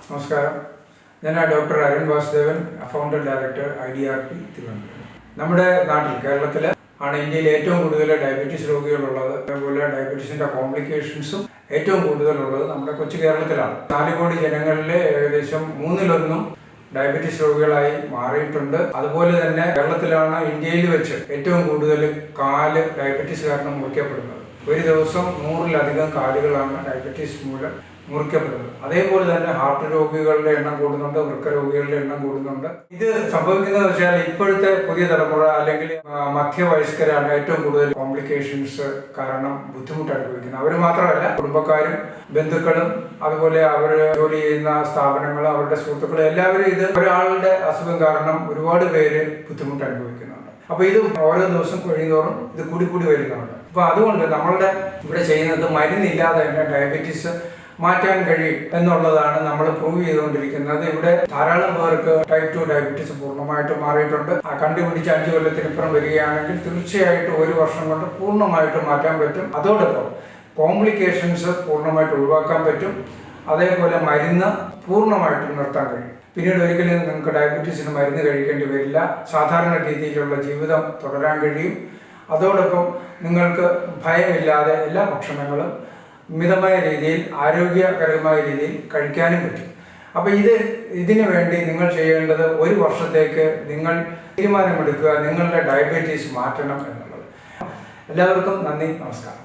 നമസ്കാരം. ഞാൻ doctor Arun Vasudevan, founder director IDRP Thiruvananthapuram. നമ്മുടെ നാട്ടിൽ കേരളത്തിൽ ആണ് ഇന്ത്യയിൽ ഏറ്റവും കൂടുതൽ ഡയബറ്റീസ് രോഗികളുള്ളത്. അതുപോലെ ഡയബറ്റീസിൻ്റെ കോംപ്ലിക്കേഷൻസും ഏറ്റവും കൂടുതലുള്ളത് നമ്മുടെ കൊച്ചു കേരളത്തിലാണ്. 4 കോടി ജനങ്ങളിലെ ഏകദേശം 1/3 ഡയബറ്റീസ് രോഗികളായി മാറിയിട്ടുണ്ട്. അതുപോലെ തന്നെ കേരളത്തിലാണ് ഇന്ത്യയിൽ വെച്ച് ഏറ്റവും കൂടുതൽ കാല് ഡയബറ്റീസ് കാരണം മുറിക്കപ്പെടുന്നത്. ഒരു ദിവസം 100-ലധികം കാലുകളാണ് ഡയബറ്റീസ് മൂലം മുറിക്കപ്പെടുന്നത്. അതേപോലെ തന്നെ ഹാർട്ട് രോഗികളുടെ എണ്ണം കൂടുന്നുണ്ട്, വൃക്ക രോഗികളുടെ എണ്ണം കൂടുന്നുണ്ട്. ഇത് സംഭവിക്കുന്നത് വെച്ചാൽ ഇപ്പോഴത്തെ പുതിയ തലമുറ അല്ലെങ്കിൽ മധ്യവയസ്കരാണ് ഏറ്റവും കൂടുതൽ കോംപ്ലിക്കേഷൻസ് കാരണം ബുദ്ധിമുട്ട് അനുഭവിക്കുന്നത്. അവർ മാത്രമല്ല, കുടുംബക്കാരും ബന്ധുക്കളും അതുപോലെ അവർ ജോലി ചെയ്യുന്ന സ്ഥാപനങ്ങളും അവരുടെ സുഹൃത്തുക്കളും എല്ലാവരും ഇത് ഒരാളുടെ അസുഖം കാരണം ഒരുപാട് പേര് ബുദ്ധിമുട്ട് അനുഭവിക്കുന്നുണ്ട്. അപ്പോൾ ഇത് ഓരോ ദിവസം കഴിയുന്നതോറും ഇത് കൂടി വരുന്നുണ്ട്. അപ്പോൾ അതുകൊണ്ട് നമ്മളുടെ ഇവിടെ ചെയ്യുന്നത് മരുന്നില്ലാതെ തന്നെ ഡയബറ്റീസ് മാറ്റാൻ കഴിയും എന്നുള്ളതാണ് നമ്മൾ പ്രൂവ് ചെയ്തുകൊണ്ടിരിക്കുന്നത്. ഇവിടെ ധാരാളം പേർക്ക് ടൈപ്പ് 2 ഡയബറ്റീസ് പൂർണ്ണമായിട്ട് മാറിയിട്ടുണ്ട്. കണ്ടുപിടിച്ച് 5 കൊല്ലത്തിനിപ്പുറം വരികയാണെങ്കിൽ തീർച്ചയായിട്ടും 1 വർഷം കൊണ്ട് പൂർണ്ണമായിട്ട് മാറ്റാൻ പറ്റും. അതോടൊപ്പം കോംപ്ലിക്കേഷൻസ് പൂർണ്ണമായിട്ട് ഒഴിവാക്കാൻ പറ്റും. അതേപോലെ മരുന്ന് പൂർണ്ണമായിട്ട് നിർത്താൻ കഴിയും. പിന്നീട് ഒരിക്കലും നിങ്ങൾക്ക് ഡയബറ്റീസിന് മരുന്ന് കഴിക്കേണ്ടി വരില്ല. സാധാരണ രീതിയിലുള്ള ജീവിതം തുടരാൻ കഴിയും. അതോടൊപ്പം നിങ്ങൾക്ക് ഭയമില്ലാതെ എല്ലാ ഭക്ഷണങ്ങളും മിതമായ രീതിയിൽ ആരോഗ്യകരമായ രീതിയിൽ കഴിക്കാനും പറ്റും. അപ്പോൾ ഇതിനു വേണ്ടി നിങ്ങൾ ചെയ്യേണ്ടത് 1 വർഷത്തേക്ക് നിങ്ങൾ തീരുമാനമെടുക്കുക, നിങ്ങളുടെ ഡയബറ്റീസ് മാറ്റണം എന്നുള്ളത്. എല്ലാവർക്കും നന്ദി, നമസ്കാരം.